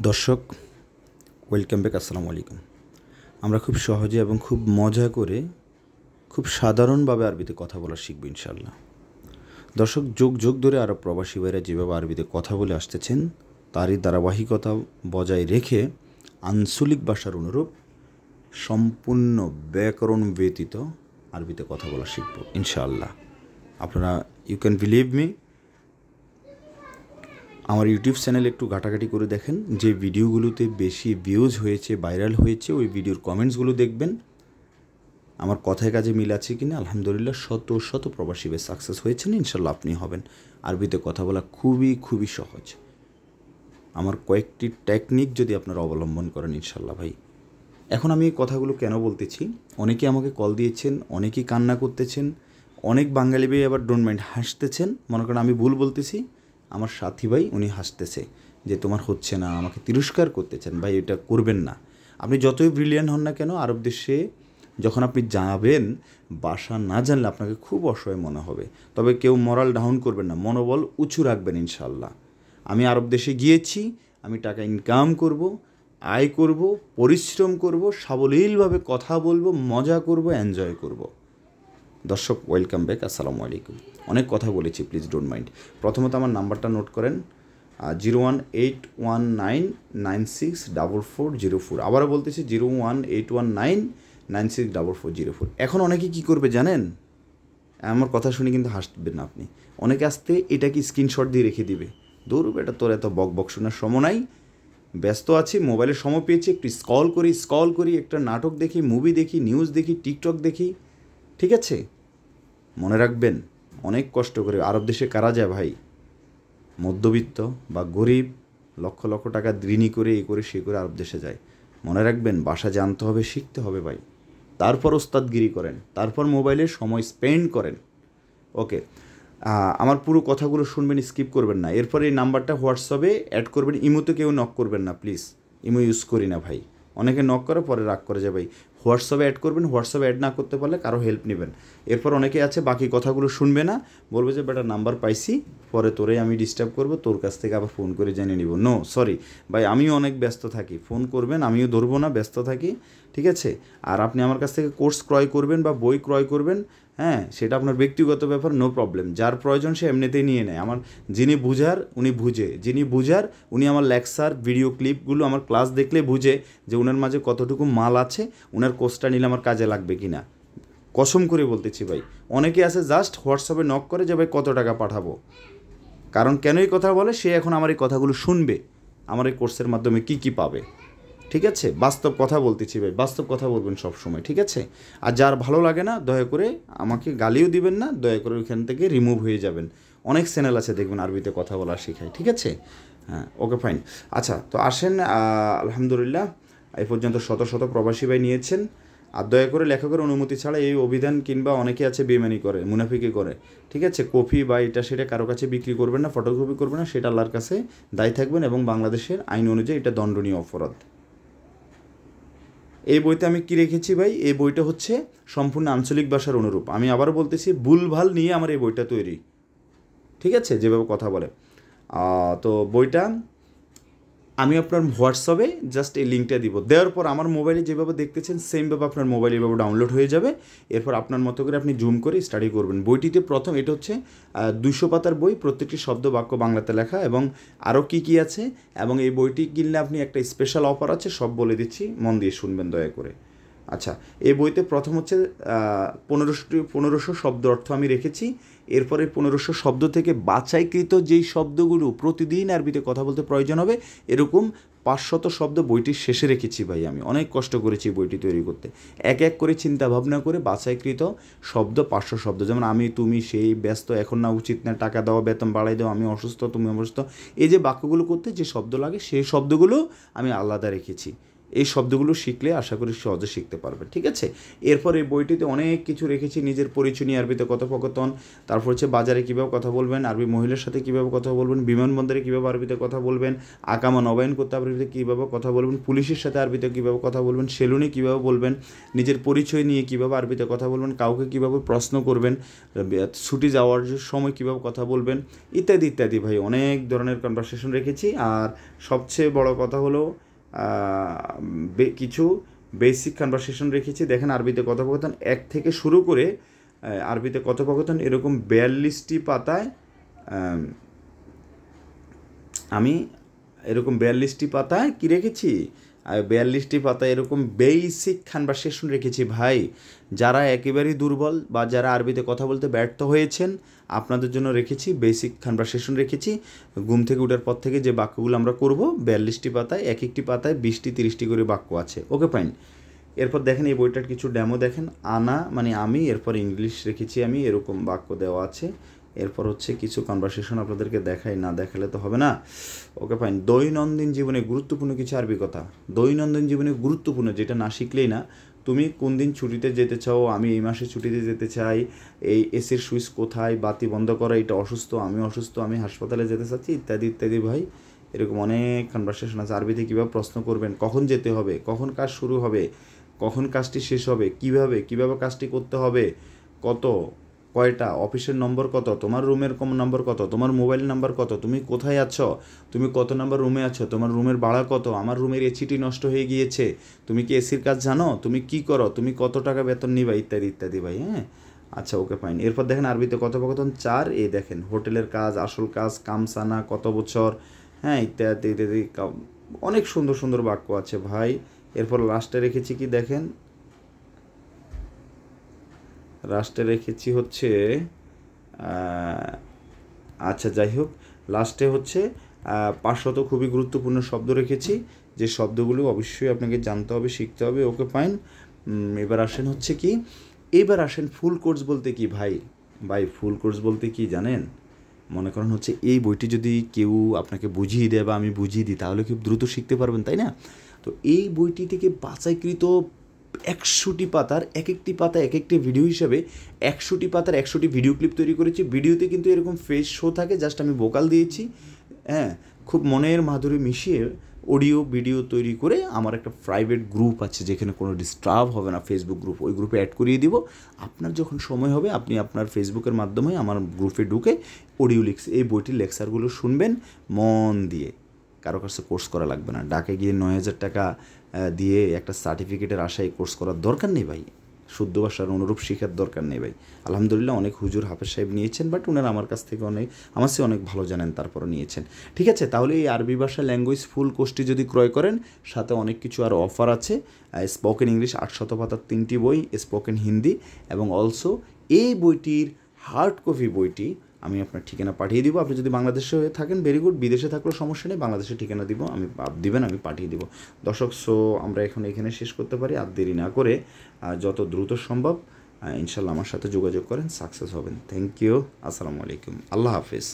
দর্শক, welcome back. আসসালামু আলাইকুম। আমরা খুব সহজে এবং খুব মজা করে খুব সাধারণভাবে আরবিতে কথা বলা শিখব ইনশাআল্লাহ। দর্শক, যুগ যুগ ধরে আরব প্রবাসী ভাইরা যেভাবে আরবিতে কথা বলে আসতেছেন তারই ধারাবাহিকতা বজায় রেখে আঞ্চলিক ভাষার অনুরূপ সম্পূর্ণ ব্যাকরণ ব্যতীত আরবিতে কথা বলা শিখব ইনশাআল্লাহ। আপনারা ইউ ক্যান বিলিভ মি, আমার ইউটিউব চ্যানেলে একটু ঘাটাঘাটি করে দেখেন, যে ভিডিওগুলোতে বেশি ভিউজ হয়েছে, ভাইরাল হয়েছে, ওই ভিডিওর কমেন্টসগুলো দেখবেন। আমার কথায় কাজে মিল আছে কি না। আলহামদুলিল্লাহ শত শত প্রবাসী ভাই সাকসেস হয়েছেন, ইনশাল্লাহ আপনি হবেন। আরবিতে কথা বলা খুবই খুবই সহজ। আমার কয়েকটি টেকনিক যদি আপনারা অবলম্বন করেন ইনশাল্লাহ ভাই। এখন আমি এই কথাগুলো কেন বলতেছি, অনেকে আমাকে কল দিয়েছেন, অনেকেই কান্না করতেছেন, অনেক বাঙালি ভাই আবার ডোন্ট মাইন্ড হাসতেছেন। মনে করেন আমি ভুল বলতেছি, আমার সাথী ভাই উনি হাসতেছে যে তোমার হচ্ছে না, আমাকে তিরস্কার করতেছেন। ভাই এটা করবেন না। আপনি যতই ব্রিলিয়ান্ট হন না কেন, আরব দেশে যখন আপনি যাবেন, ভাষা না জানলে আপনাকে খুব অসহায় মনে হবে। তবে কেউ মরাল ডাউন করবেন না, মনোবল উঁচু রাখবেন ইনশাল্লাহ। আমি আরব দেশে গিয়েছি, আমি টাকা ইনকাম করব, আয় করব, পরিশ্রম করব, সাবলীলভাবে কথা বলবো, মজা করব, এনজয় করব। দর্শক, ওয়েলকাম ব্যাক। আসসালামু আলাইকুম। অনেক কথা বলেছি, প্লিজ ডোন্ট মাইন্ড। প্রথমত আমার নাম্বারটা নোট করেন, 01819964404। আবারও বলতেছি 01819964404। এখন অনেকে কী করবে জানেন? আমার কথা শুনে কিন্তু হাসবেন না আপনি। অনেকে আসতে এটাকে স্ক্রিনশট দিয়ে রেখে দিবে, দৌড় বেটা তোর এত বক বক শোনার সময় নাই, ব্যস্ত আছি, মোবাইলে সময় পেয়েছি, একটু স্ক্রল করি, একটা নাটক দেখি, মুভি দেখি, নিউজ দেখি, টিকটক দেখি। ঠিক আছে, মনে রাখবেন অনেক কষ্ট করে আরব দেশে কারা যায় ভাই? মধ্যবিত্ত বা গরিব, লক্ষ লক্ষ টাকা ঋণী করে এ করে সে করে আরব দেশে যায়। মনে রাখবেন, ভাষা জানতে হবে, শিখতে হবে ভাই। তারপর ওস্তাদগিরি করেন, তারপর মোবাইলে সময় স্পেন্ড করেন। ওকে, আমার পুরো কথাগুলো শুনবেন, স্কিপ করবেন না। এরপরে এই নাম্বারটা হোয়াটসঅ্যাপে অ্যাড করবেন। ইমোতে কেউ নক করবেন না প্লিজ, ইমো ইউজ করি না ভাই। অনেকে নক করে পরে রাগ করে যায় ভাই। হোয়াটসঅ্যাপে অ্যাড করবেন, হোয়াটসঅ্যাপে অ্যাড না করতে পারলে কারো হেল্প নেবেন। এরপর অনেকে আছে বাকি কথাগুলো শুনবে না, বলবে যে বেটা নাম্বার পাইছি, পরে তোরেই আমি ডিস্টার্ব করবো, তোর কাছ থেকে আবার ফোন করে জেনে নিব। নো সরি ভাই, আমিও অনেক ব্যস্ত থাকি, ফোন করবেন আমিও ধরবো না, ব্যস্ত থাকি। ঠিক আছে, আর আপনি আমার কাছ থেকে কোর্স ক্রয় করবেন বা বই ক্রয় করবেন, হ্যাঁ সেটা আপনার ব্যক্তিগত ব্যাপার, নো প্রবলেম। যার প্রয়োজন সে এমনিতেই নিয়ে নেয়। আমার যিনি বুঝার উনি বুঝে, যিনি বুঝার উনি আমার লেকচার ভিডিও ক্লিপগুলো আমার ক্লাস দেখলে বুঝে যে ওনার মাঝে কতটুকু মাল আছে, ওনার কোর্সটা নিলে আমার কাজে লাগবে কি না। কসম করে বলতেছি ভাই, অনেকে আছে জাস্ট হোয়াটসঅ্যাপে নক করে যে ভাই কত টাকা পাঠাবো। কারণ কেন এই কথা বলে, সে এখন আমার এই কথাগুলো শুনবে, আমার এই কোর্সের মাধ্যমে কি কি পাবে। ঠিক আছে, বাস্তব কথা বলতেছি ভাই, বাস্তব কথা বলবেন সব সময়। ঠিক আছে, আর যার ভালো লাগে না দয়া করে আমাকে গালিও দিবেন না, দয়া করে ওইখান থেকে রিমুভ হয়ে যাবেন। অনেক চ্যানেল আছে দেখবেন আরবিতে কথা বলা শেখায়। ঠিক আছে, হ্যাঁ ওকে ফাইন। আচ্ছা, তো আসেন, আলহামদুলিল্লাহ এই পর্যন্ত শত শত প্রবাসী ভাই নিয়েছেন। আর দয়া করে লেখকের অনুমতি ছাড়া এই অভিধান কিংবা অনেকে আছে বেমানি করে, মুনাফিকি করে। ঠিক আছে, কপি বা এটা সেটা কারো কাছে বিক্রি করবেন না, ফটোকপি করবেন না, সেটা আল্লাহর কাছে দায়ী থাকবেন, এবং বাংলাদেশের আইন অনুযায়ী এটা দণ্ডনীয় অপরাধ। এই বইতে আমি কী রেখেছি ভাই? এই বইটা হচ্ছে সম্পূর্ণ আঞ্চলিক ভাষার অনুরূপ। আমি আবারও বলতেছি, ভুলভাল নিয়ে আমার এই বইটা তৈরি। ঠিক আছে, যেভাবে কথা বলে। তো বইটা আমি আপনার হোয়াটসঅ্যাপে জাস্ট এই লিঙ্কটা দিব, দেওয়ার পর আমার মোবাইলে যেভাবে দেখতেছেন সেমভাবে আপনার মোবাইলে এভাবে ডাউনলোড হয়ে যাবে। এরপর আপনার মতো করে আপনি জুম করে স্টাডি করবেন। বইটিতে প্রথম, এটা হচ্ছে 200 পাতার বই, প্রত্যেকটি শব্দ বাক্য বাংলাতে লেখা, এবং আরও কী কী আছে, এবং এই বইটি কিনলে আপনি একটা স্পেশাল অফার আছে, সব বলে দিচ্ছি, মন দিয়ে শুনবেন দয়া করে। আচ্ছা, এই বইতে প্রথম হচ্ছে 1500 শব্দ অর্থ আমি রেখেছি। এরপরে 1500 শব্দ থেকে বাছাইকৃত যেই শব্দগুলো প্রতিদিন আরবিতে কথা বলতে প্রয়োজন হবে, এরকম 500 শব্দ বইটির শেষে রেখেছি ভাই। আমি অনেক কষ্ট করেছি বইটি তৈরি করতে, এক এক করে চিন্তা ভাবনা করে বাছাইকৃত শব্দ 500 শব্দ। যেমন আমি, তুমি, সেই, ব্যস্ত, এখন না, উচিত না, টাকা দাও, বেতন বাড়াই দাও, আমি অসুস্থ, তুমি অসুস্থ, এই যে বাক্যগুলো করতে যে শব্দ লাগে সেই শব্দগুলো আমি আলাদা রেখেছি। এই শব্দগুলো শিখলে আশা করি সহজে শিখতে পারবে, ঠিক আছে। এরপর এই বইটিতে অনেক কিছু রেখেছি, নিজের পরিচয় নিয়ে আরবিতে কথোপকথন, তারপর হচ্ছে বাজারে কীভাবে কথা বলবেন, আরবি মহিলার সাথে কীভাবে কথা বলবেন, বিমানবন্দরে কীভাবে আরবিতে কথা বলবেন, আকামা নবায়ন করতে আরবিতে কীভাবে কথা বলবেন, পুলিশের সাথে আরবিতে কীভাবে কথা বলবেন, সেলুনে কীভাবে বলবেন, নিজের পরিচয় নিয়ে কীভাবে আরবিতে কথা বলবেন, কাউকে কীভাবে প্রশ্ন করবেন, ছুটি যাওয়ার সময় কীভাবে কথা বলবেন, ইত্যাদি ইত্যাদি ভাই অনেক ধরনের কনভারসেশন রেখেছি। আর সবচেয়ে বড় কথা হলো কিছু বেসিক কনভারসেশন রেখেছি। দেখেন আরবিতে কথোপকথন 1 থেকে শুরু করে আরবিতে কথোপকথন এরকম 42টি পাতায় আমি এরকম 42টি পাতায় কী রেখেছি, 42টি পাতায় এরকম বেসিক কনভারসেশন রেখেছি ভাই। যারা একেবারেই দুর্বল বা যারা আরবিতে কথা বলতে ব্যর্থ হয়েছেন আপনাদের জন্য রেখেছি বেসিক কনভারসেশন রেখেছি। ঘুম থেকে ওঠার পর থেকে যে বাক্যগুলো আমরা করব 42টি পাতায়, এক একটি পাতায় 20টি 30টি করে বাক্য আছে। Okay fine. এরপর দেখেন এই বইটার কিছু ডেমো দেখেন। আনা মানে আমি, এরপর ইংলিশ রেখেছি আমি, এরকম বাক্য দেওয়া আছে। এরপর হচ্ছে কিছু কনভারসেশন আপনাদেরকে দেখাই, না দেখালে তো হবে না। Okay fine. দৈনন্দিন জীবনে গুরুত্বপূর্ণ কিছু আরবি কথা, দৈনন্দিন জীবনে গুরুত্বপূর্ণ, যেটা না শিখলেই না। তুমি কোন দিন ছুটিতে যেতে চাও, আমি এই মাসে ছুটিতে যেতে চাই, এই এসির সুইচ কোথায়, বাতি বন্ধ করা, এটা অসুস্থ, আমি অসুস্থ, আমি হাসপাতালে যেতে চাচ্ছি, ইত্যাদি ইত্যাদি ভাই। এরকম অনেক কনভারসেশন আছে। আরবিতে কীভাবে প্রশ্ন করবেন, কখন যেতে হবে, কখন কাজ শুরু হবে, কখন কাজটি শেষ হবে, কিভাবে কাজটি করতে হবে, কত কয়টা, অফিসের নম্বর কত, তোমার রুমের নম্বর কত, তোমার মোবাইল নাম্বার কত, তুমি কোথায় আছো, তুমি কত নাম্বার রুমে আছো, তোমার রুমের ভাড়া কত, আমার রুমের এসিটি নষ্ট হয়ে গিয়েছে, তুমি কি এসির কাজ জানো, তুমি কি করো, তুমি কত টাকা বেতন নিবা, ইত্যাদি ইত্যাদি ভাই। হ্যাঁ আচ্ছা ওকে ফাইন। এরপর দেখেন আরবিতে কথোপকথন 4, এই দেখেন হোটেলের কাজ, আসল কাজ, কামসানা, কত বছর, হ্যাঁ ইত্যাদি ইত্যাদি। অনেক সুন্দর সুন্দর বাক্য আছে ভাই। এরপর লাস্টে রেখেছি কি দেখেন, লাস্টে রেখেছি হচ্ছে আচ্ছা যাই হোক, লাস্টে হচ্ছে 500 খুবই গুরুত্বপূর্ণ শব্দ রেখেছি, যে শব্দগুলো অবশ্যই আপনাকে জানতে হবে, শিখতে হবে। Okay fine. এবার আসেন হচ্ছে কি, এবার আসেন ফুল কোর্স বলতে কি ভাই। ফুল কোর্স বলতে কি জানেন, মনে করেন হচ্ছে এই বইটি যদি কেউ আপনাকে বুঝিয়ে দেয় বা আমি বুঝিয়ে দিই তাহলে খুব দ্রুত শিখতে পারবেন, তাই না? তো এই বইটি থেকে বাছাইকৃত 100টি পাতার এক একটি পাতা এক একটি ভিডিও হিসাবে 100টি পাতার 100টি ভিডিও ক্লিপ তৈরি করেছি। ভিডিওতে কিন্তু এরকম ফেস শো থাকে, জাস্ট আমি ভোকাল দিয়েছি। হ্যাঁ, খুব মনের মাধুরী মিশিয়ে অডিও ভিডিও তৈরি করে আমার একটা প্রাইভেট গ্রুপ আছে যেখানে কোনো ডিস্টার্ব হবে না, ফেসবুক গ্রুপ, ওই গ্রুপে অ্যাড করিয়ে দিব। আপনার যখন সময় হবে আপনি আপনার ফেসবুকের মাধ্যমে আমার গ্রুপে ঢুকে অডিও এই বইটির লেকচারগুলো শুনবেন মন দিয়ে। কারো কাছে কোর্স করা লাগবে না, ডাকে গিয়ে 9,000 টাকা দিয়ে একটা সার্টিফিকেটের আশায় কোর্স করার দরকার নেই ভাই, শুদ্ধ ভাষার অনুরূপ শেখার দরকার নেই ভাই। আলহামদুলিল্লাহ অনেক হুজুর হাফেজ সাহেব নিয়েছেন, বাট ওনারা আমার কাছ থেকে আমার চেয়ে অনেক ভালো জানেন, তারপরও নিয়েছেন। ঠিক আছে, তাহলে এই আরবি ভাষা ল্যাঙ্গুয়েজ ফুল কোর্সটি যদি ক্রয় করেন, সাথে অনেক কিছু আর অফার আছে। স্পোকেন ইংলিশ 800 পাতার 3টি বই, স্পোকেন হিন্দি, এবং অলসো এই বইটির হার্ড কপি বইটি আমি আপনার ঠিকানা পাঠিয়ে দিব। আপনি যদি বাংলাদেশে হয়ে থাকেন ভেরি গুড, বিদেশে থাকলেও সমস্যা নেই, বাংলাদেশের ঠিকানা দিব, দিবেন, আমি পাঠিয়ে দিব। দর্শক, সো আমরা এখন এখানে শেষ করতে পারি, আর দেরি না করে যত দ্রুত সম্ভব ইনশাল্লাহ আমার সাথে যোগাযোগ করেন, সাকসেস হবেন। থ্যাংক ইউ, আসসালামু আলাইকুম, আল্লাহ হাফিজ।